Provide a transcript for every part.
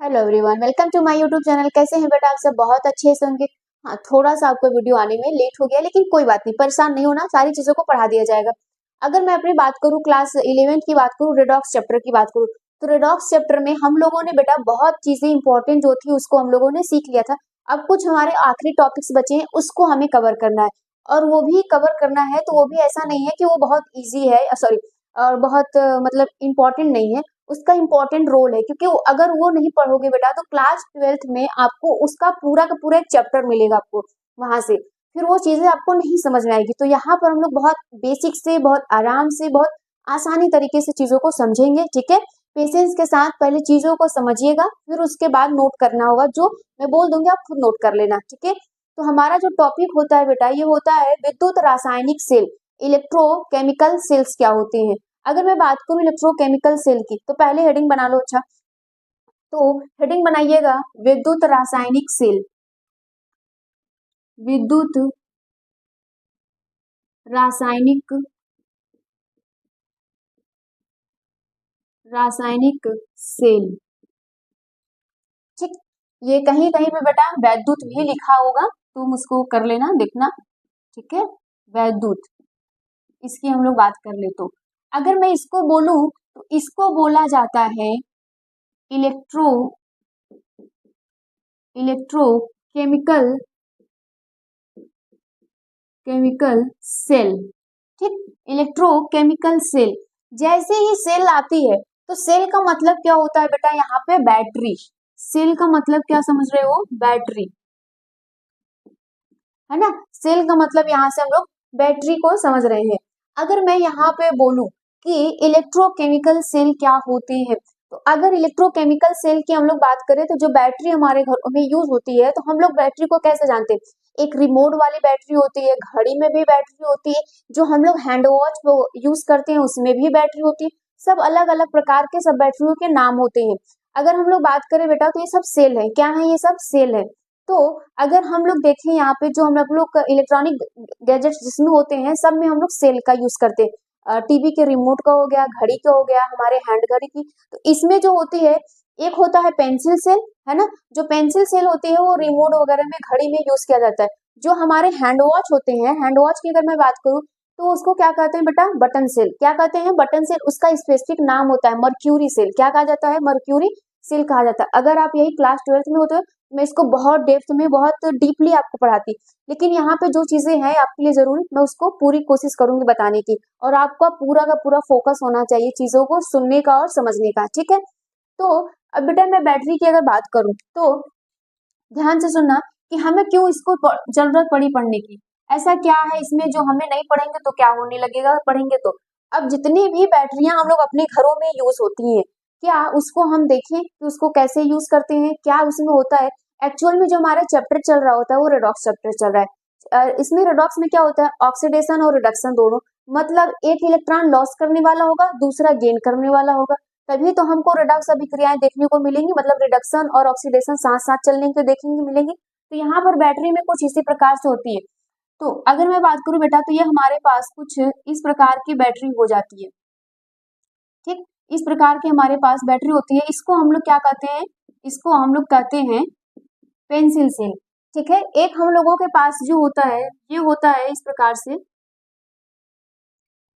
Hello everyone, welcome to my YouTube channel. कैसे हैं बेटा आप सब? बहुत अच्छे से होंगे। हाँ, थोड़ा सा आपको वीडियो आने में लेट हो गया, लेकिन कोई बात नहीं, परेशान नहीं होना, सारी चीजों को पढ़ा दिया जाएगा। अगर मैं अपनी बात करूँ, क्लास 11th की बात करूँ, रेडॉक्स चैप्टर की बात करूँ, तो रेडॉक्स चैप्टर में हम लोगों ने बेटा बहुत चीजें इंपॉर्टेंट जो थी उसको हम लोगों ने सीख लिया था। अब कुछ हमारे आखिरी टॉपिक्स बचे हैं, उसको हमें कवर करना है। और वो भी कवर करना है तो वो भी ऐसा नहीं है कि वो बहुत ईजी है, सॉरी, और बहुत मतलब इम्पोर्टेंट नहीं है। उसका इम्पोर्टेंट रोल है, क्योंकि अगर वो नहीं पढ़ोगे बेटा तो क्लास 12th में आपको उसका पूरा का पूरा एक चैप्टर मिलेगा आपको वहां से, फिर वो चीजें आपको नहीं समझ में आएगी। तो यहाँ पर हम लोग बहुत बेसिक से, बहुत आराम से, बहुत आसानी तरीके से चीजों को समझेंगे। ठीक है, पेशेंस के साथ पहले चीजों को समझिएगा, फिर उसके बाद नोट करना होगा। जो मैं बोल दूंगी आप खुद नोट कर लेना। ठीक है, तो हमारा जो टॉपिक होता है बेटा, ये होता है विद्युत रासायनिक सेल, इलेक्ट्रोकेमिकल सेल्स क्या होते हैं। अगर मैं बात करूं इलेक्ट्रोकेमिकल सेल की, तो पहले हेडिंग बना लो। अच्छा, तो हेडिंग बनाइएगा विद्युत रासायनिक सेल। विद्युत रासायनिक रासायनिक सेल। ठीक, ये कहीं कहीं पे बेटा वैद्युत भी लिखा होगा, तुम उसको कर लेना, देखना। ठीक है, वैद्युत, इसकी हम लोग बात कर ले तो अगर मैं इसको बोलूं तो इसको बोला जाता है इलेक्ट्रो इलेक्ट्रोकेमिकल केमिकल सेल। ठीक, इलेक्ट्रोकेमिकल सेल। जैसे ही सेल आती है तो सेल का मतलब क्या होता है बेटा, यहाँ पे बैटरी। सेल का मतलब क्या समझ रहे हो? बैटरी, है ना। सेल का मतलब यहाँ से हम लोग बैटरी को समझ रहे हैं। अगर मैं यहाँ पे बोलूं कि इलेक्ट्रोकेमिकल सेल क्या होते हैं, तो अगर इलेक्ट्रोकेमिकल सेल की हम लोग बात करें तो जो बैटरी हमारे घरों में यूज होती है, तो हम लोग बैटरी को कैसे जानते हैं? एक रिमोट वाली बैटरी होती है, घड़ी में भी बैटरी होती है, जो हम लोग हैंड वॉच यूज करते हैं उसमें भी बैटरी होती है। सब अलग अलग प्रकार के सब बैटरियों के नाम होते हैं। अगर हम लोग बात करें बेटा तो ये सब सेल है। क्या है? ये सब सेल है। तो अगर हम लोग देखें यहाँ पे जो हम लोग इलेक्ट्रॉनिक गैजेट्स जिसमें होते हैं, सब में हम लोग सेल का यूज करते हैं। टीवी के रिमोट का हो गया, घड़ी का हो गया, हमारे हैंड घड़ी की। तो इसमें जो होती है, एक होता है पेंसिल सेल, है ना। जो पेंसिल सेल होती है वो रिमोट वगैरह में, घड़ी में यूज किया जाता है। जो हमारे हैंड वॉच होते हैं, हैंड वॉच की अगर मैं बात करूँ तो उसको क्या कहते हैं बेटा? Button cell. क्या कहते हैं? Button cell. उसका स्पेसिफिक नाम होता है मर्क्यूरी सेल। क्या कहा जाता है? मर्क्यूरी सेल कहा जाता है। अगर आप यही क्लास 12th में होते हो, मैं इसको बहुत डेप्थ में, बहुत डीपली आपको पढ़ाती, लेकिन यहाँ पे जो चीजें हैं आपके लिए जरूरी, मैं उसको पूरी कोशिश करूंगी बताने की। और आपका पूरा का पूरा फोकस होना चाहिए चीजों को सुनने का और समझने का। ठीक है, तो अब बेटा मैं बैटरी की अगर बात करूं तो ध्यान से सुनना कि हमें क्यों इसको जरूरत पड़ी पढ़ने की। ऐसा क्या है इसमें जो हमें नहीं पढ़ेंगे तो क्या होने लगेगा, पढ़ेंगे तो। अब जितनी भी बैटरियां हम लोग अपने घरों में यूज होती हैं, क्या उसको हम देखें कि उसको कैसे यूज करते हैं, क्या उसमें होता है। एक्चुअल में जो हमारा चैप्टर चल रहा होता है वो रेडॉक्स चैप्टर चल रहा है। इसमें रेडॉक्स में क्या होता है? ऑक्सीडेशन और रिडक्शन दोनों। मतलब एक इलेक्ट्रॉन लॉस करने वाला होगा, दूसरा गेन करने वाला होगा, तभी तो हमको रेडॉक्स अभिक्रियाएं देखने को मिलेंगी। मतलब रिडक्शन और ऑक्सीडेशन साथ साथ चलने के देखने को मिलेंगी। तो यहाँ पर बैटरी में कुछ इसी प्रकार से होती है। तो अगर मैं बात करूं बेटा तो ये हमारे पास कुछ इस प्रकार की बैटरी हो जाती है। ठीक, इस प्रकार की हमारे पास बैटरी होती है। इसको हम लोग क्या कहते हैं? इसको हम लोग कहते हैं पेंसिल सेल। ठीक है, एक हम लोगों के पास जो होता है, ये होता है इस प्रकार से।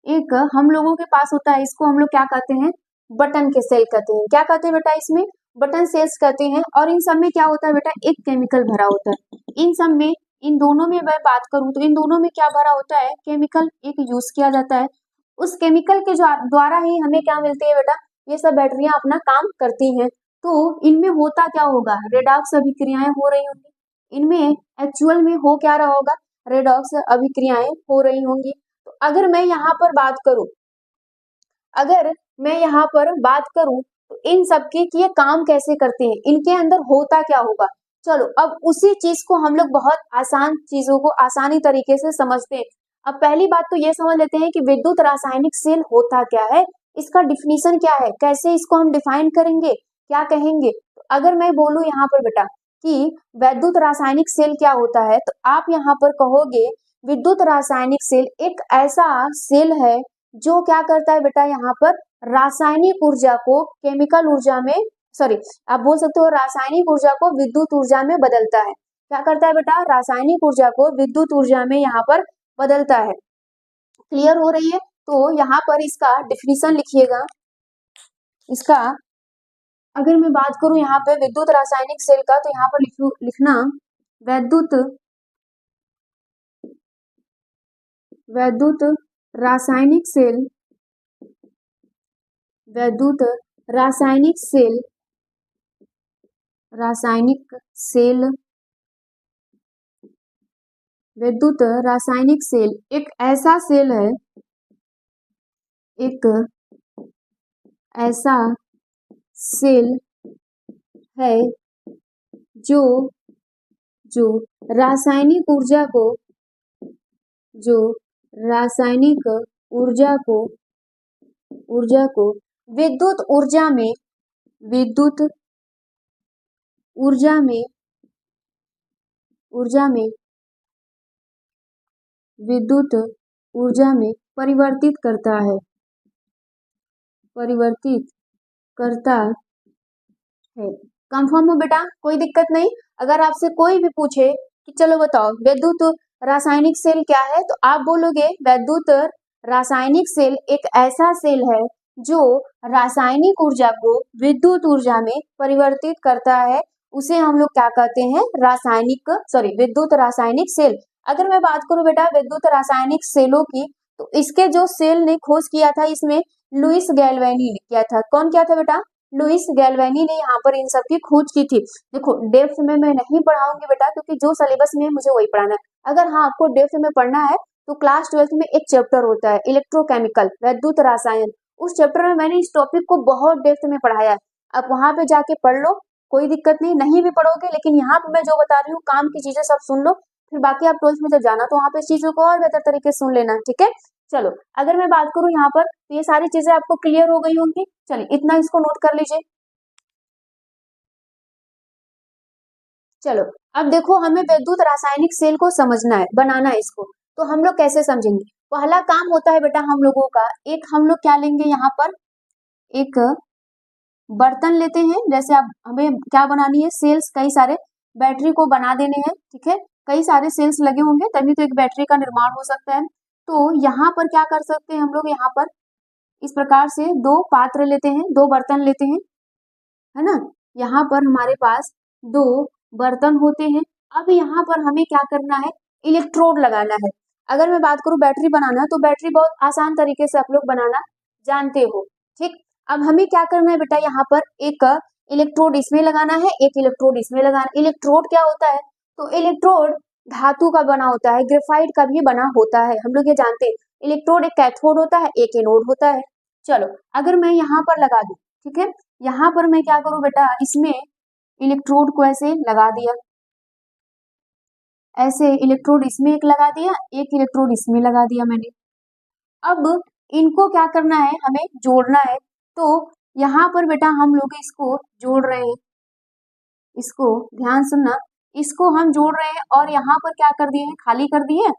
एक हम लोगों के पास होता है, इसको हम लोग क्या कहते हैं? बटन के सेल कहते हैं। क्या कहते हैं बेटा? इसमें बटन सेल्स कहते हैं। और इन सब में क्या होता है बेटा? एक केमिकल भरा होता है। इन सब में, इन दोनों में मैं बात करूं तो इन दोनों में क्या भरा होता है? केमिकल एक यूज किया जाता है। उस केमिकल के द्वारा ही हमें क्या मिलती है बेटा? ये सब बैटरियां अपना काम करती हैं। तो इनमें होता क्या होगा? रेडॉक्स अभिक्रियाएं हो रही होंगी। इनमें एक्चुअल में हो क्या रहा होगा? रेडॉक्स अभिक्रियाएं हो रही होंगी। तो अगर मैं यहाँ पर बात करूं, अगर मैं यहाँ पर बात करूं तो इन सबके कि ये काम कैसे करते हैं, इनके अंदर होता क्या होगा। चलो अब उसी चीज को हम लोग बहुत आसान चीजों को आसानी तरीके से समझते हैं। अब पहली बात तो ये समझ लेते हैं कि विद्युत रासायनिक सेल होता क्या है, इसका डिफिनीशन क्या है, कैसे इसको हम डिफाइन करेंगे, क्या कहेंगे। तो अगर मैं बोलूं यहाँ पर बेटा कि विद्युत रासायनिक सेल क्या होता है, तो आप यहाँ पर कहोगे विद्युत रासायनिक सेल एक ऐसा सेल है जो क्या करता है बेटा? यहाँ पर रासायनिक ऊर्जा को केमिकल ऊर्जा में सॉरी, आप बोल सकते हो रासायनिक ऊर्जा को विद्युत ऊर्जा में बदलता है। क्या करता है बेटा? रासायनिक ऊर्जा को विद्युत ऊर्जा में यहाँ पर बदलता है। क्लियर हो रही है? तो यहाँ पर इसका डिफिनीशन लिखिएगा। इसका अगर मैं बात करूं यहाँ पे विद्युत रासायनिक सेल का, तो यहाँ पर लिखना वैद्युत रासायनिक सेल, वैद्युत रासायनिक सेल, विद्युत रासायनिक सेल एक ऐसा सेल है, एक ऐसा सेल है जो रासायनिक ऊर्जा को विद्युत ऊर्जा में परिवर्तित करता है, कंफर्म हो बेटा? कोई दिक्कत नहीं। अगर आपसे कोई भी पूछे कि चलो बताओ वैद्युत रासायनिक सेल क्या है, तो आप बोलोगे वैद्युत रासायनिक सेल एक ऐसा सेल है जो रासायनिक ऊर्जा को विद्युत ऊर्जा में परिवर्तित करता है, उसे हम लोग क्या कहते हैं? विद्युत रासायनिक सेल। अगर मैं बात करूं बेटा विद्युत रासायनिक सेलों की, तो इसके जो सेल ने खोज किया था, इसमें लुइस गैल्वेनी ने किया था। कौन किया था बेटा? लुइस गैल्वेनी ने यहाँ पर इन सब की खोज की थी। देखो डेप्थ में मैं नहीं पढ़ाऊंगी बेटा, क्योंकि जो सिलेबस में है मुझे वही पढ़ाना है। अगर हाँ आपको डेप्थ में पढ़ना है तो क्लास 12th में एक चैप्टर होता है इलेक्ट्रोकेमिकल, वैद्युत रसायन। उस चैप्टर में मैंने इस टॉपिक को बहुत डेप्थ में पढ़ाया है। आप वहां पे जाके पढ़ लो, कोई दिक्कत नहीं भी पढ़ोगे, लेकिन यहाँ पे मैं जो बता रही हूँ काम की चीजें सब सुन लो, फिर बाकी आप 12th में जब जाना तो वहां पे इस चीजों को और बेहतर तरीके से सुन लेना, ठीक है? चलो अगर मैं बात करूं यहाँ पर, तो ये सारी चीजें आपको क्लियर हो गई होंगी। चलिए इतना इसको नोट कर लीजिए। चलो अब देखो हमें विद्युत रासायनिक सेल को समझना है, बनाना है इसको, तो हम लोग कैसे समझेंगे? पहला काम होता है बेटा हम लोगों का, एक हम लोग क्या लेंगे यहाँ पर, एक बर्तन लेते हैं। जैसे आप हमें क्या बनानी है, सेल्स, कई सारे बैटरी को बना देने हैं, ठीक है? कई सारे सेल्स लगे होंगे तभी तो एक बैटरी का निर्माण हो सकता है। तो यहाँ पर क्या कर सकते हैं हम लोग, यहाँ पर इस प्रकार से दो पात्र लेते हैं, दो बर्तन लेते हैं, है ना? यहाँ पर हमारे पास दो बर्तन होते हैं। अब यहाँ पर हमें क्या करना है, इलेक्ट्रोड लगाना है। अगर मैं बात करूं बैटरी बनाना, तो बैटरी बहुत आसान तरीके से आप लोग बनाना जानते हो, ठीक? अब हमें क्या करना है बेटा, यहाँ पर एक इलेक्ट्रोड इसमें लगाना है, एक इलेक्ट्रोड इसमें लगाना। इलेक्ट्रोड क्या होता है? तो इलेक्ट्रोड धातु का बना होता है, ग्रेफाइट का भी बना होता है, हम लोग ये जानते हैं। इलेक्ट्रोड एक कैथोड होता है, एक एनोड होता है। चलो अगर मैं यहाँ पर लगा दूं, ठीक है? यहाँ पर मैं क्या करूं बेटा, इसमें इलेक्ट्रोड को ऐसे लगा दिया, ऐसे इलेक्ट्रोड इसमें एक लगा दिया, एक इलेक्ट्रोड इसमें लगा दिया मैंने। अब इनको क्या करना है, हमें जोड़ना है। तो यहाँ पर बेटा हम लोग इसको जोड़ रहे हैं, इसको ध्यान सुनना, इसको हम जोड़ रहे हैं और यहाँ पर क्या कर दिए हैं, खाली कर दिए हैं।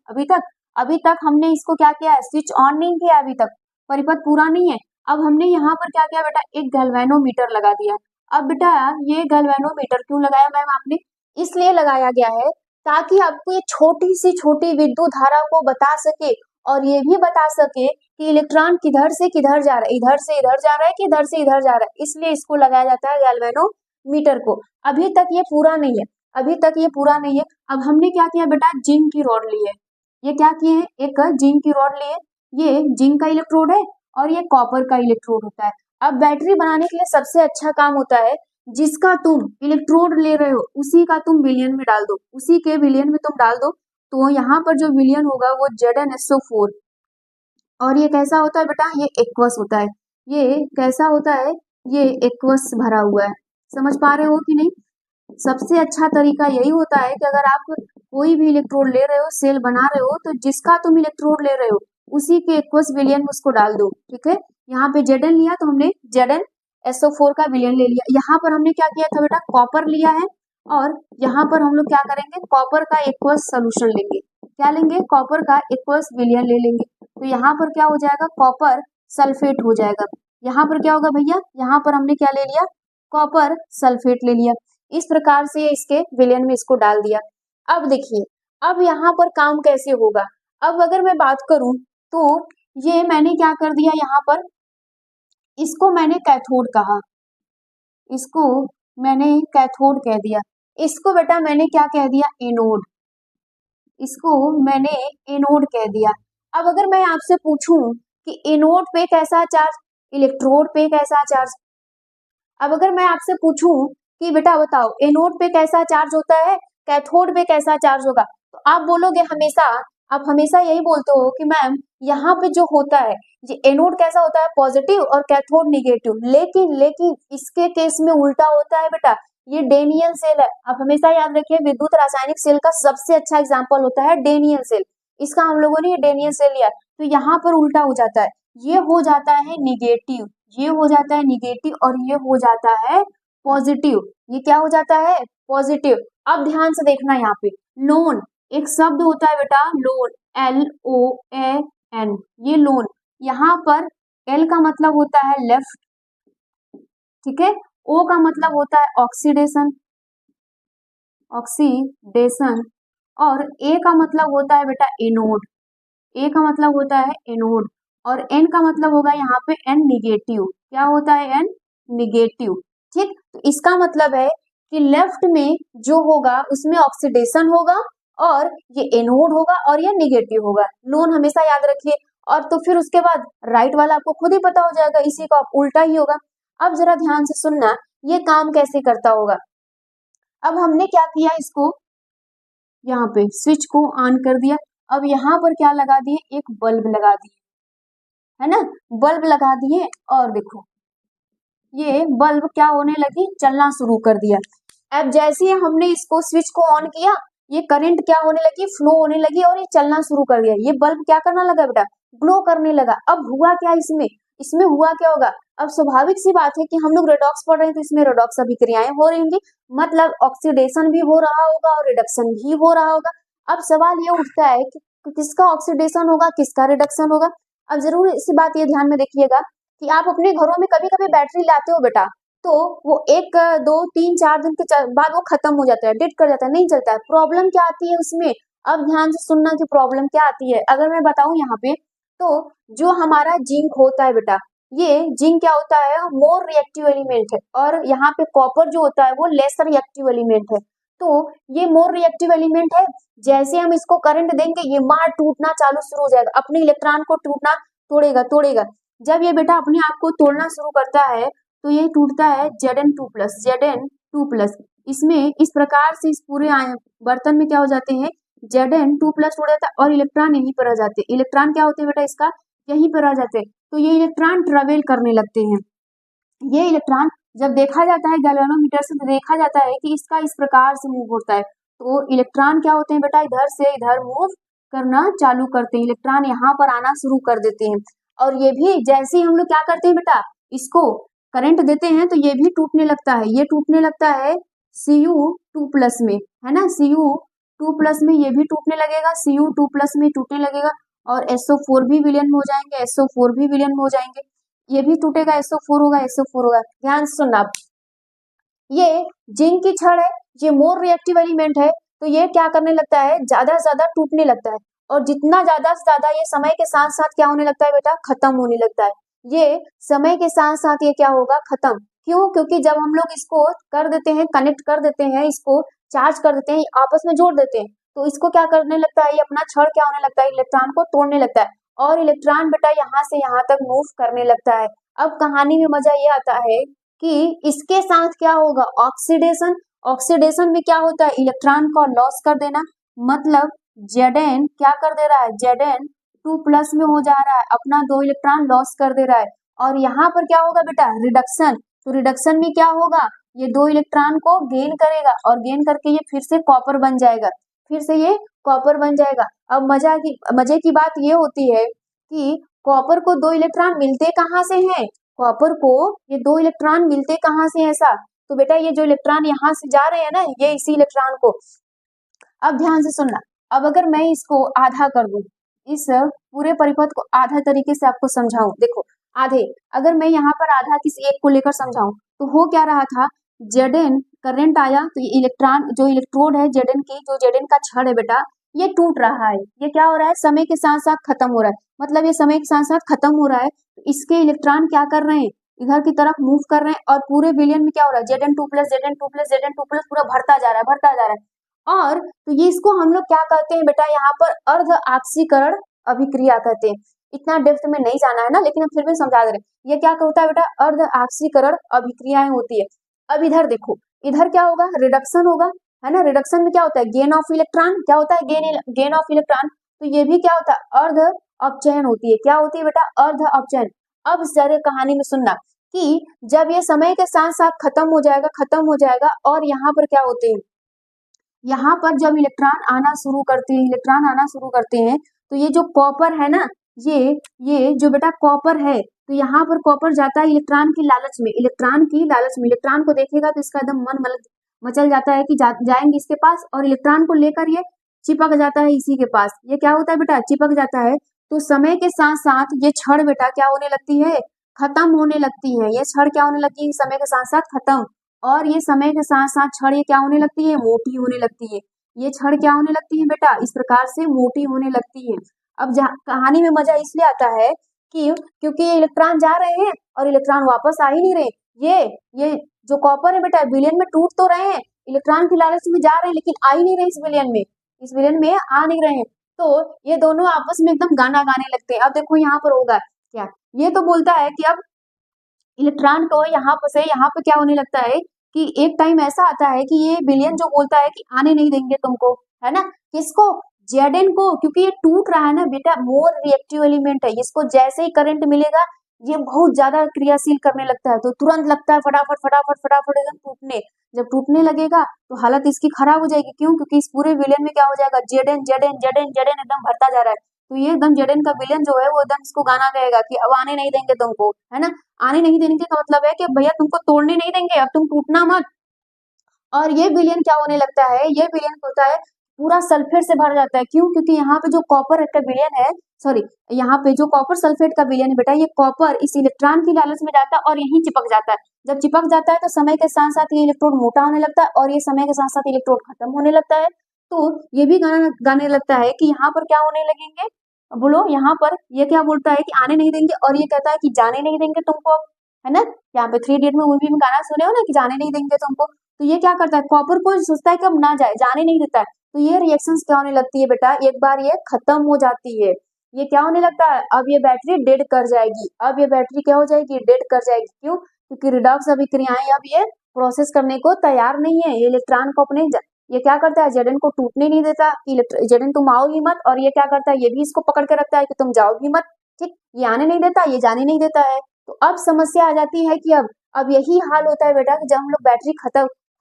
अभी तक हमने इसको क्या किया है, स्विच ऑन नहीं किया, अभी तक परिपथ पूरा नहीं है। अब हमने यहाँ पर क्या किया बेटा, एक गैल्वेनोमीटर लगा दिया। अब बेटा ये गैल्वेनोमीटर क्यों लगाया मैम आपने? इसलिए लगाया गया है ताकि आपको ये छोटी विद्युत धारा को बता सके, और ये भी बता सके कि इलेक्ट्रॉन किधर से किधर जा रहा है, इधर से इधर जा रहा है कि इधर से इधर जा रहा है, इसलिए इसको लगाया जाता है गैल्वेनोमीटर को। अभी तक ये पूरा नहीं है, अब हमने क्या किया बेटा, जिंक की रॉड ली है। ये क्या किए हैं, एक जिंक की रॉड लिए, ये जिंक का इलेक्ट्रोड है और ये कॉपर का इलेक्ट्रोड होता है। अब बैटरी बनाने के लिए सबसे अच्छा काम होता है, जिसका तुम इलेक्ट्रोड ले रहे हो उसी का तुम विलयन में डाल दो, उसी के विलयन में तुम डाल दो। तो यहाँ पर जो विलयन होगा वो ZnSO4, और ये कैसा होता है बेटा, ये एक्वस होता है। ये कैसा होता है, ये एक्वस भरा हुआ है। समझ पा रहे हो कि नहीं? सबसे अच्छा तरीका यही होता है कि अगर आप कोई भी इलेक्ट्रोड ले रहे हो, सेल बना रहे हो, तो जिसका तुम इलेक्ट्रोड ले रहे हो उसी के एक्वस विलयन में उसको डाल दो, ठीक है? यहाँ पे Zn लिया तो हमने ZnSO4 का विलयन ले लिया। यहाँ पर हमने क्या किया था बेटा, कॉपर लिया है, और यहाँ पर हम लोग क्या करेंगे, कॉपर का एक्वस सोल्यूशन लेंगे। क्या लेंगे, कॉपर का एक्वस विलयन ले लेंगे। तो यहाँ पर क्या हो जाएगा, कॉपर सल्फेट हो जाएगा। यहाँ पर क्या होगा भैया, यहाँ पर हमने क्या ले लिया, कॉपर सल्फेट ले लिया। इस प्रकार से इसके विलयन में इसको डाल दिया। अब देखिए, अब यहाँ पर काम कैसे होगा। अब अगर मैं बात करूं तो ये मैंने क्या कर दिया, यहाँ पर इसको मैंने कैथोड कहा, इसको मैंने कैथोड कह दिया, इसको बेटा मैंने क्या कह दिया, एनोड, इसको मैंने एनोड कह दिया। अब अगर मैं आपसे पूछूं कि एनोड पे कैसा चार्ज, इलेक्ट्रोड पे कैसा चार्ज, अब अगर मैं आपसे पूछूं कि बेटा बताओ एनोड पे कैसा चार्ज होता है, कैथोड पे कैसा चार्ज होगा, तो आप बोलोगे हमेशा, आप हमेशा यही बोलते हो कि मैम यहाँ पे जो होता है ये एनोड कैसा होता है, पॉजिटिव, और कैथोड निगेटिव। लेकिन लेकिन इसके केस में उल्टा होता है बेटा, ये डेनियल सेल है। आप हमेशा याद रखिए, विद्युत रासायनिक सेल का सबसे अच्छा एग्जाम्पल होता है डेनियल सेल। इसका हम लोगों ने ये डेनियल सेल लिया, तो यहाँ पर उल्टा हो जाता है, ये हो जाता है निगेटिव, ये हो जाता है निगेटिव, और ये हो जाता है पॉजिटिव। ये क्या हो जाता है, पॉजिटिव। अब ध्यान से देखना, यहाँ पे लोन एक शब्द होता है बेटा, लोन, LOAN, ये लोन। यहाँ पर L का मतलब होता है लेफ्ट, ठीक है, O का मतलब होता है ऑक्सीडेशन, ऑक्सीडेशन, और A का मतलब होता है बेटा एनोड, A का मतलब होता है एनोड, और N का मतलब होगा यहाँ पे N निगेटिव। क्या होता है, N निगेटिव, ठीक। तो इसका मतलब है कि लेफ्ट में जो होगा उसमें ऑक्सीडेशन होगा, और ये एनोड होगा, और ये निगेटिव होगा। लोन हमेशा याद रखिए। और तो फिर उसके बाद राइट वाला आपको खुद ही पता हो जाएगा, इसी का उल्टा ही होगा। अब जरा ध्यान से सुनना, ये काम कैसे करता होगा। अब हमने क्या किया, इसको यहाँ पे स्विच को ऑन कर दिया। अब यहाँ पर क्या लगा दिए, एक बल्ब लगा दिए, है ना, बल्ब लगा दिए, और देखो ये बल्ब क्या होने लगी, चलना शुरू कर दिया। अब जैसे ही हमने इसको स्विच को ऑन किया, ये करंट क्या होने लगी, फ्लो होने लगी, और ये चलना शुरू कर दिया। ये बल्ब क्या करने लगा बेटा, ग्लो करने लगा। अब हुआ क्या इसमें, इसमें हुआ क्या होगा। अब स्वाभाविक सी बात है कि हम लोग रेडॉक्स पढ़ रहे हैं, तो इसमें रेडॉक्स अभिक्रियाएं हो रही होंगी, मतलब ऑक्सीडेशन भी हो रहा होगा और रिडक्शन भी हो रहा होगा। अब सवाल ये उठता है कि किसका ऑक्सीडेशन होगा, किसका रिडक्शन होगा। अब जरूर इसी बात ये ध्यान में रखिएगा कि आप अपने घरों में कभी कभी बैटरी लाते हो बेटा, तो वो 1 2 3 4 दिन के बाद वो खत्म हो जाता है, डेड कर जाता है, नहीं चलता है। प्रॉब्लम क्या आती है उसमें, अब ध्यान से सुनना कि प्रॉब्लम क्या आती है। अगर मैं बताऊं यहाँ पे, तो जो हमारा जिंक होता है बेटा, ये जिंक क्या होता है, मोर रिएक्टिव एलिमेंट है, और यहाँ पे कॉपर जो होता है वो लेसर रिएक्टिव एलिमेंट है। तो ये मोर रिएक्टिव एलिमेंट है, जैसे हम इसको करंट देंगे ये मार टूटना चालू शुरू हो जाएगा, अपने इलेक्ट्रॉन को टूटना तोड़ेगा तोड़ेगा। जब ये बेटा अपने आप को तोड़ना शुरू करता है, तो ये टूटता है Zn2+, Zn2+। इसमें इस प्रकार से इस पूरे बर्तन में क्या हो जाते हैं, Zn2+ हो जाता है, और इलेक्ट्रॉन यहीं पर आ जाते हैं। इलेक्ट्रॉन क्या होते हैं बेटा, इसका यहीं पर आ जाते हैं। तो ये इलेक्ट्रॉन ट्रेवल करने लगते हैं। ये इलेक्ट्रॉन जब देखा जाता है गैल्वेनोमीटर से, तो देखा जाता है कि इसका इस प्रकार से मूव होता है। तो इलेक्ट्रॉन क्या होते हैं बेटा, इधर से इधर मूव करना चालू करते हैं, इलेक्ट्रॉन यहाँ पर आना शुरू कर देते हैं। और ये भी जैसे ही हम लोग क्या करते हैं बेटा, इसको करंट देते हैं, तो ये भी टूटने लगता है, ये टूटने लगता है Cu2+ में, है ना, Cu2+ में ये भी टूटने लगेगा, Cu2+ में टूटने लगेगा, और SO4 भी विलयन में हो जाएंगे, SO4 भी विलयन में हो जाएंगे, ये भी टूटेगा, SO4 होगा, SO4 होगा। ध्यान से सुनना, ये जिंक की छड़ है, ये मोर रिएक्टिव एलिमेंट है, तो ये क्या करने लगता है, ज्यादा से ज्यादा टूटने लगता है, और जितना ज्यादा से ज्यादा ये समय के साथ साथ क्या होने लगता है बेटा, खत्म होने लगता है। ये समय के साथ साथ ये क्या होगा, खत्म। क्यों, क्योंकि जब हम लोग इसको कर देते हैं, कनेक्ट कर देते हैं, इसको चार्ज कर देते हैं, आपस में जोड़ देते हैं, तो इसको क्या करने लगता है, ये अपना छड़ क्या होने लगता है, इलेक्ट्रॉन को तोड़ने लगता है, और इलेक्ट्रॉन बेटा यहाँ से यहाँ तक मूव करने लगता है। अब कहानी में मजा ये आता है कि इसके साथ क्या होगा, ऑक्सीडेशन। ऑक्सीडेशन में क्या होता है, इलेक्ट्रॉन को लॉस कर देना, मतलब Zn क्या कर दे रहा है, Zn2+ में हो जा रहा है, अपना 2 इलेक्ट्रॉन लॉस कर दे रहा है। और यहाँ पर क्या होगा बेटा, रिडक्शन। तो रिडक्शन में क्या होगा, ये 2 इलेक्ट्रॉन को गेन करेगा, और गेन करके ये फिर से कॉपर बन जाएगा, फिर से ये कॉपर बन जाएगा। अब मजे की बात ये होती है कि कॉपर को 2 इलेक्ट्रॉन मिलते कहाँ से हैं, कॉपर को ये 2 इलेक्ट्रॉन मिलते कहाँ से, ऐसा तो बेटा ये जो इलेक्ट्रॉन यहाँ से जा रहे हैं ना, ये इसी इलेक्ट्रॉन को। अब ध्यान से सुनना, अब अगर मैं इसको आधा कर दूं, इस पूरे परिपथ को आधा तरीके से आपको समझाऊं, देखो आधे, अगर मैं यहाँ पर आधा किसी एक को लेकर समझाऊं, तो हो क्या रहा था, Zn करंट आया तो ये इलेक्ट्रॉन जो इलेक्ट्रोड है Zn की, जो Zn का छड़ है बेटा, ये टूट रहा है। ये क्या हो रहा है, समय के साथ साथ खत्म हो रहा है, मतलब ये समय के साथ साथ खत्म हो रहा है। तो इसके इलेक्ट्रॉन क्या कर रहे हैं, इधर की तरफ मूव कर रहे हैं, और पूरे विलियन में क्या हो रहा है, Zn2 plus Zn2 plus Zn2 plus पूरा भरता जा रहा है, भरता जा रहा है। और तो ये इसको हम लोग क्या कहते हैं बेटा, यहाँ पर अर्ध ऑक्सीकरण अभिक्रिया कहते हैं। इतना डेप्थ में नहीं जाना है ना, लेकिन हम फिर भी समझा दे रहे हैं। ये क्या होता है बेटा, अर्ध ऑक्सीकरण अभिक्रियाएं होती है। अब इधर देखो, इधर क्या होगा, रिडक्शन होगा, है ना। रिडक्शन में क्या होता है, गेन ऑफ इलेक्ट्रॉन, क्या होता है, गेन ऑफ इलेक्ट्रॉन। तो ये भी क्या होता है, अर्ध अपचयन होती है। क्या होती है बेटा, अर्ध अपचयन। अब सारे कहानी में सुनना कि जब ये समय के साथ साथ खत्म हो जाएगा, और यहाँ पर क्या होते हैं, यहाँ पर जब इलेक्ट्रॉन आना शुरू करते हैं, तो ये जो कॉपर है ना, ये जो बेटा कॉपर है, तो यहाँ पर कॉपर जाता है इलेक्ट्रॉन की लालच में, इलेक्ट्रॉन को देखेगा तो इसका एकदम मन मचल जाता है कि जाएंगे इसके पास, और इलेक्ट्रॉन को लेकर ये चिपक जाता है इसी के पास। ये क्या होता है बेटा, चिपक जाता है। तो समय के साथ साथ ये छड़ बेटा क्या होने लगती है, खत्म होने लगती है। ये छड़ क्या होने लगती है, समय के साथ साथ खत्म। और ये समय के साथ साथ छड़ ये क्या होने लगती है, मोटी होने लगती है। ये छड़ क्या होने लगती है बेटा, इस प्रकार से मोटी होने लगती है। अब कहानी में मजा इसलिए आता है कि क्योंकि ये इलेक्ट्रॉन जा रहे हैं और इलेक्ट्रॉन वापस आ ही नहीं रहे। ये जो कॉपर है बेटा, विलयन में टूट तो रहे हैं, इलेक्ट्रॉन की लालच में जा रहे हैं, लेकिन आ ही नहीं रहे इस विलयन में आ नहीं रहे हैं। तो ये दोनों आपस में एकदम गाना गाने लगते हैं। अब देखो यहाँ पर होगा क्या, ये तो बोलता है कि अब इलेक्ट्रॉन को यहाँ पर से यहाँ पे क्या होने लगता है कि एक टाइम ऐसा आता है कि ये विलियन जो बोलता है कि आने नहीं देंगे तुमको, है ना, किसको, Zn को, क्योंकि ये टूट रहा है ना बेटा, मोर रिएक्टिव एलिमेंट है, इसको जैसे ही करंट मिलेगा ये बहुत ज्यादा क्रियाशील करने लगता है, तो तुरंत लगता है फटाफट एकदम टूटने। जब टूटने लगेगा तो हालत इसकी खराब हो जाएगी। क्यों, क्योंकि इस पूरे विलियन में क्या हो जाएगा, Zn एकदम भरता जा रहा है। तो ये एकदम Zn का विलियन जो है वो एकदम इसको गाना गाएगा कि अब आने नहीं देंगे तुमको, है ना। आने नहीं देंगे का मतलब है कि भैया तुमको तोड़ने नहीं देंगे, अब तुम टूटना मत। और ये विलियन क्या होने लगता है, ये विलियन होता है पूरा सल्फेट से भर जाता है। क्यों, क्योंकि यहाँ पे जो कॉपर का विलियन है, सॉरी, यहाँ पे जो कॉपर सल्फेट का विलियन है बेटा, ये कॉपर इस इलेक्ट्रॉन की लालच में जाता है और यहीं चिपक जाता है। जब चिपक जाता है तो समय के साथ साथ ये इलेक्ट्रोड मोटा होने लगता है, और ये समय के साथ साथ इलेक्ट्रोड खत्म होने लगता है। तो ये भी गाना गाने लगता है कि यहाँ पर क्या होने लगेंगे, बोलो, यहाँ पर ये क्या बोलता है कि आने नहीं देंगे, और ये कहता है कि जाने नहीं देंगे तुमको, है ना। यहाँ पे 3 इडियट में मूवी में गाना सुने हो ना कि जाने नहीं देंगे तुमको। तो ये क्या करता है, कॉपर को सोचता है कि अब ना जाए, जाने नहीं देता है। तो ये रिएक्शंस क्या होने लगती है बेटा, एक बार ये खत्म हो जाती है। ये क्या होने लगता है, अब ये बैटरी डेड कर जाएगी, अब ये बैटरी क्या हो जाएगी, डेड कर जाएगी। क्यों, क्योंकि रिडॉक्स अभिक्रियाएं अब ये प्रोसेस करने को तैयार नहीं है। ये इलेक्ट्रॉन को अपने ये क्या करता है, Zn को टूटने नहीं देता कि Zn तुम आओगी मत, और ये क्या करता है, ये भी इसको पकड़ के रखता है कि तुम जाओगी मत। ठीक, ये आने नहीं देता, ये जाने नहीं देता है। तो अब समस्या आ जाती है कि अब यही हाल होता है बेटा कि जब हम लोग बैटरी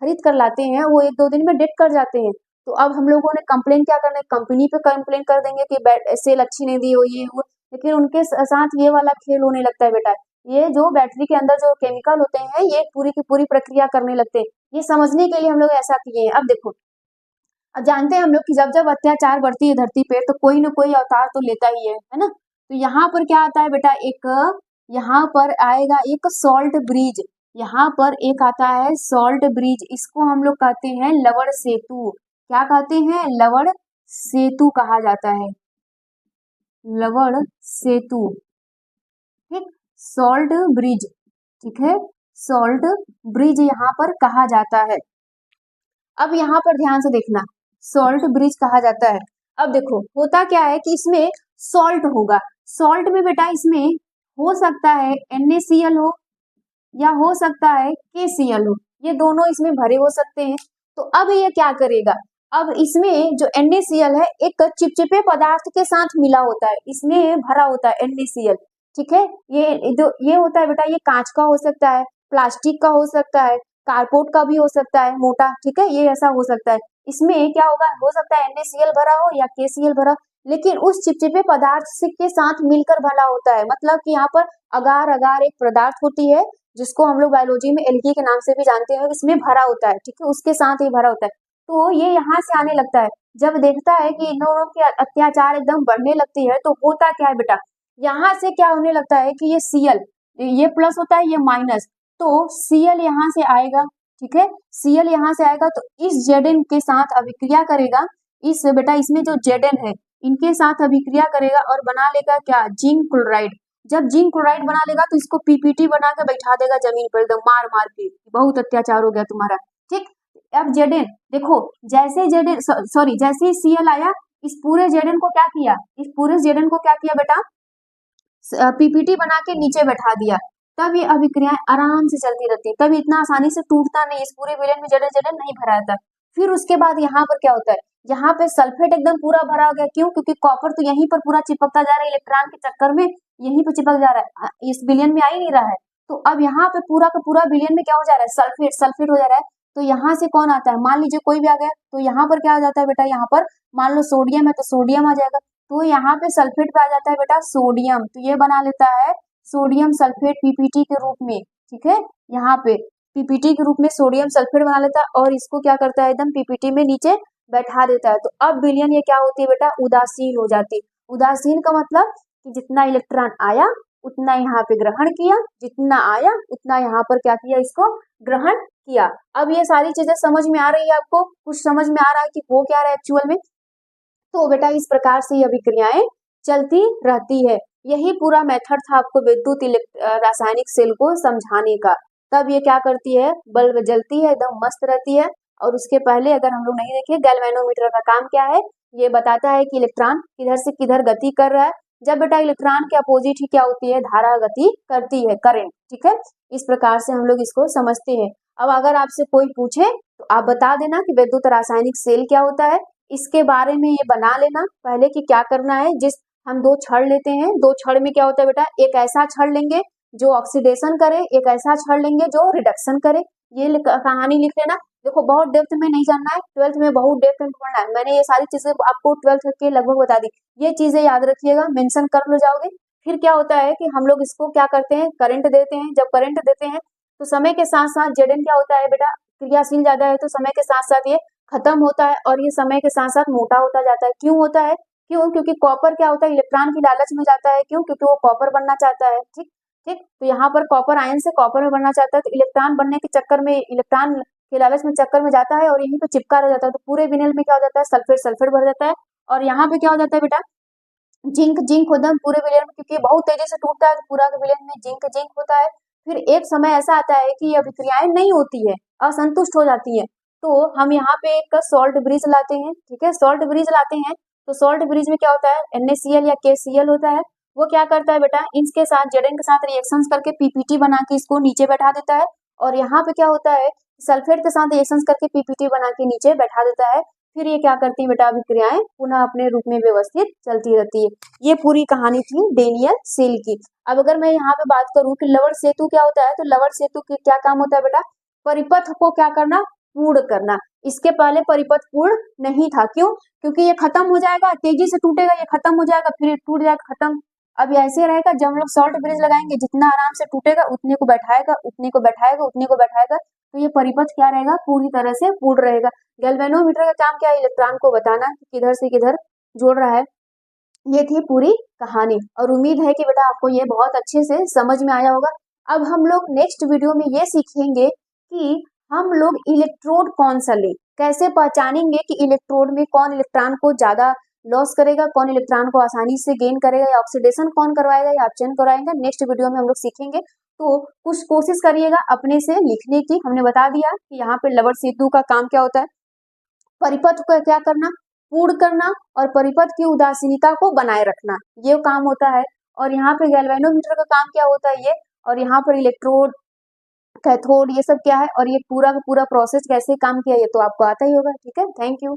खरीद कर लाते हैं, वो 1-2 दिन में डेड कर जाते हैं। तो अब हम लोगों ने कंप्लेन क्या करना है, कंपनी पे कंप्लेन कर देंगे कि सेल अच्छी नहीं दी हो, ये वो। लेकिन उनके साथ ये वाला खेल होने लगता है बेटा। ये जो बैटरी के अंदर जो केमिकल होते हैं, ये पूरी की पूरी प्रक्रिया करने लगते हैं। ये समझने के लिए हम लोग ऐसा किए हैं। अब देखो, अब जानते हैं हम लोग कि जब जब अत्याचार बढ़ती है धरती पे, तो कोई ना कोई अवतार तो लेता ही है ना। तो यहाँ पर क्या आता है बेटा, यहाँ पर आएगा एक सॉल्ट ब्रिज, यहाँ पर एक आता है सॉल्ट ब्रिज, इसको हम लोग कहते हैं लवण सेतु। क्या कहते हैं, लवण सेतु कहा जाता है, लवण सेतु। ठीक, सॉल्ट ब्रिज, ठीक है, सॉल्ट ब्रिज यहाँ पर कहा जाता है। अब यहाँ पर ध्यान से देखना, सॉल्ट ब्रिज कहा जाता है। अब देखो होता क्या है कि इसमें सॉल्ट होगा, सॉल्ट में बेटा इसमें हो सकता है NaCl हो, या हो सकता है KCl हो, ये दोनों इसमें भरे हो सकते हैं। तो अब ये क्या करेगा, अब इसमें जो NaCl है एक चिपचिपे पदार्थ के साथ मिला होता है, इसमें भरा होता है NaCl। ठीक है, ये होता है बेटा, ये कांच का हो सकता है, प्लास्टिक का हो सकता है, कार्डबोर्ड का भी हो सकता है मोटा। ठीक है, ये ऐसा हो सकता है। इसमें क्या होगा, हो सकता है NaCl भरा हो या KCl भरा, लेकिन उस चिपचिपे पदार्थ के साथ मिलकर भरा होता है। मतलब कि यहाँ पर अगार अगार एक पदार्थ होती है जिसको हम लोग बायोलॉजी में एल्गी के नाम से भी जानते हैं, इसमें भरा होता है। ठीक है, उसके साथ ही भरा होता है। तो ये यहाँ से आने लगता है, जब देखता है कि इन लोगों के अत्याचार एकदम बढ़ने लगती है, तो होता क्या है बेटा, यहाँ से क्या होने लगता है कि ये Cl, ये प्लस होता है, ये माइनस, तो Cl यहाँ से आएगा, ठीक है, Cl यहाँ से आएगा तो इस Zn के साथ अभिक्रिया करेगा, इस बेटा इसमें जो Zn है इनके साथ अभिक्रिया करेगा और बना लेगा क्या, जिंक क्लोराइड। जब जिंक क्लोराइड बना लेगा तो इसको पीपीटी बना के बैठा देगा जमीन पर एकदम मार मार के, बहुत अत्याचार हो गया तुम्हारा, ठीक। अब Zn देखो, जैसे Zn सॉरी जैसे ही Cl आया, इस पूरे Zn को क्या किया, इस पूरे Zn को क्या किया बेटा, पीपीटी बना के नीचे बैठा दिया, तब ये अभिक्रियाएं आराम से चलती रहती, तब इतना आसानी से टूटता नहीं, इस पूरे विलयन में Zn नहीं भरा रहता। फिर उसके बाद यहाँ पर क्या होता है, यहाँ पे सल्फेट एकदम पूरा भरा हो गया, क्यों, क्योंकि कॉपर तो यहीं पर पूरा चिपकता जा रहा है, इलेक्ट्रॉन के चक्कर में यहीं पर चिपक जा रहा है, इस विलयन में आ ही नहीं रहा है। तो अब यहाँ पे पूरा का पूरा विलयन में क्या हो जा रहा है, सल्फेट सल्फेट हो जा रहा है। तो यहाँ से कौन आता है, मान लीजिए कोई भी आ गया, तो यहाँ पर क्या आ जाता है बेटा, यहाँ पर मान लो सोडियम है तो सोडियम आ जाएगा, तो यहाँ पे सल्फेट पे आ जाता है बेटा सोडियम, तो ये बना लेता है सोडियम सल्फेट पीपीटी के रूप में, ठीक है, यहाँ पे पीपीटी के रूप में सोडियम सल्फेट बना लेता है और इसको क्या करता है, एकदम पीपीटी में नीचे बैठा देता है। तो अब विलयन ये क्या होती है बेटा, उदासीन हो जाती है। उदासीन का मतलब कि जितना इलेक्ट्रॉन आया उतना यहाँ पे ग्रहण किया, जितना आया उतना यहाँ पर क्या किया, इसको ग्रहण किया। अब ये सारी चीजें समझ में आ रही है आपको, कुछ समझ में आ रहा है कि हो क्या रहा है एक्चुअल में। तो बेटा इस प्रकार से ये अभिक्रियाएं चलती रहती है। यही पूरा मेथड था आपको विद्युत रासायनिक सेल को समझाने का। तब ये क्या करती है, बल्ब जलती है, एकदम मस्त रहती है। और उसके पहले अगर हम लोग नहीं देखे, गैल्वेनोमीटर का काम क्या है, ये बताता है कि इलेक्ट्रॉन किधर से किधर गति कर रहा है। जब बेटा इलेक्ट्रॉन के अपोजिट ही क्या होती है, धारा गति करती है, करंट, ठीक है। इस प्रकार से हम लोग इसको समझते हैं। अब अगर आपसे कोई पूछे तो आप बता देना कि विद्युत रासायनिक सेल क्या होता है, इसके बारे में ये बना लेना पहले कि क्या करना है। जिस हम दो छड़ लेते हैं, दो छड़ में क्या होता है बेटा, एक ऐसा छड़ लेंगे जो ऑक्सीडेशन करे, एक ऐसा छड़ लेंगे जो रिडक्शन करे। ये कहानी लिख लेना। देखो बहुत डेप्थ में नहीं जानना है, 12th में बहुत डेप्थ में पढ़ना है। मैंने ये सारी चीजें आपको 12th के लगभग बता दी, ये चीजें याद रखिएगा, मेंशन कर लो जाओगे। फिर क्या होता है कि हम लोग इसको क्या करते हैं, करंट देते हैं। जब करंट देते हैं तो समय के साथ साथ Zn क्या होता है बेटा, क्रियाशील ज्यादा है तो समय के साथ साथ ये खत्म होता है और ये समय के साथ साथ मोटा होता जाता है। क्यों होता है, क्यों, क्योंकि कॉपर क्या होता है, इलेक्ट्रॉन की लालच में जाता है। क्यों, क्योंकि वो कॉपर बनना चाहता है, ठीक ठीक। तो यहाँ पर कॉपर आयन से कॉपर में बनना चाहता है, तो इलेक्ट्रॉन बनने के चक्कर में, इलेक्ट्रॉन के लालच में चक्कर में जाता है और यहीं पे चिपका रह जाता है। तो पूरे विनल में क्या हो जाता है, सल्फेट सल्फेट भर जाता है। और यहाँ पे क्या हो जाता है बेटा, जिंक जिंक होता है पूरे विलयन में, क्योंकि बहुत तेजी से टूटता है, पूरा विलयन में जिंक जिंक होता है। फिर एक समय ऐसा आता है कि ये अभिक्रियाएं नहीं होती है, असंतुष्ट हो जाती है। तो हम यहाँ पे एक सॉल्ट ब्रिज लाते हैं, ठीक है, सॉल्ट ब्रिज लाते हैं। तो सॉल्ट ब्रिज में क्या होता है, NaCl या KCl होता है। वो क्या करता है बेटा, इसके साथ Zn के साथ रिएक्शंस करके पीपीटी बना के इसको नीचे बैठा देता है। और यहाँ पे क्या होता है, सल्फेट के साथ रिएक्शंस करके पीपीटी बना के नीचे बैठा देता है। फिर ये क्या करती है बेटा, अभिक्रियाएं पुनः अपने रूप में व्यवस्थित चलती रहती है। ये पूरी कहानी थी डेनियल सेल की। अब अगर मैं यहाँ पे बात करूं कि लवण सेतु क्या होता है, तो लवण सेतु की क्या काम होता है बेटा, परिपथ को क्या करना, पूर्ण करना। इसके पहले परिपथ पूर्ण नहीं था, क्यों, क्योंकि ये खत्म हो जाएगा, तेजी से टूटेगा, ये खत्म हो जाएगा, फिर टूट जाएगा, खत्म। अब ऐसे रहेगा, जब हम लोग सॉल्ट ब्रिज लगाएंगे, जितना आराम से टूटेगा उतने को बैठाएगा, उतने को बैठाएगा, उतने को बैठाएगा, तो ये परिपथ क्या रहेगा, पूरी तरह से पूर्ण रहेगा। गैल्वेनोमीटर का काम क्या है, इलेक्ट्रॉन को बताना कि किधर से किधर जोड़ रहा है। ये थी पूरी कहानी और उम्मीद है कि बेटा आपको ये बहुत अच्छे से समझ में आया होगा। अब हम लोग नेक्स्ट वीडियो में ये सीखेंगे कि हम लोग इलेक्ट्रोड कौन सा लें, कैसे पहचानेंगे कि इलेक्ट्रोड में कौन इलेक्ट्रॉन को ज्यादा लॉस करेगा, कौन इलेक्ट्रॉन को आसानी से गेन करेगा, या ऑक्सीडेशन कौन करवाएगा या अपचयन करवाएगा। नेक्स्ट वीडियो में हम लोग सीखेंगे। तो कुछ कोशिश करिएगा अपने से लिखने की। हमने बता दिया कि यहाँ पे लवण सेतु का काम क्या होता है, परिपथ को क्या करना, पूर्ण करना, और परिपथ की उदासीनता को बनाए रखना, ये काम होता है। और यहाँ पे गैल्वेनोमीटर का काम क्या होता है ये, और यहाँ पर इलेक्ट्रोड, कैथोड, ये सब क्या है, और ये पूरा का पूरा प्रोसेस कैसे काम किया, ये तो आपको आता ही होगा। ठीक है, थैंक यू।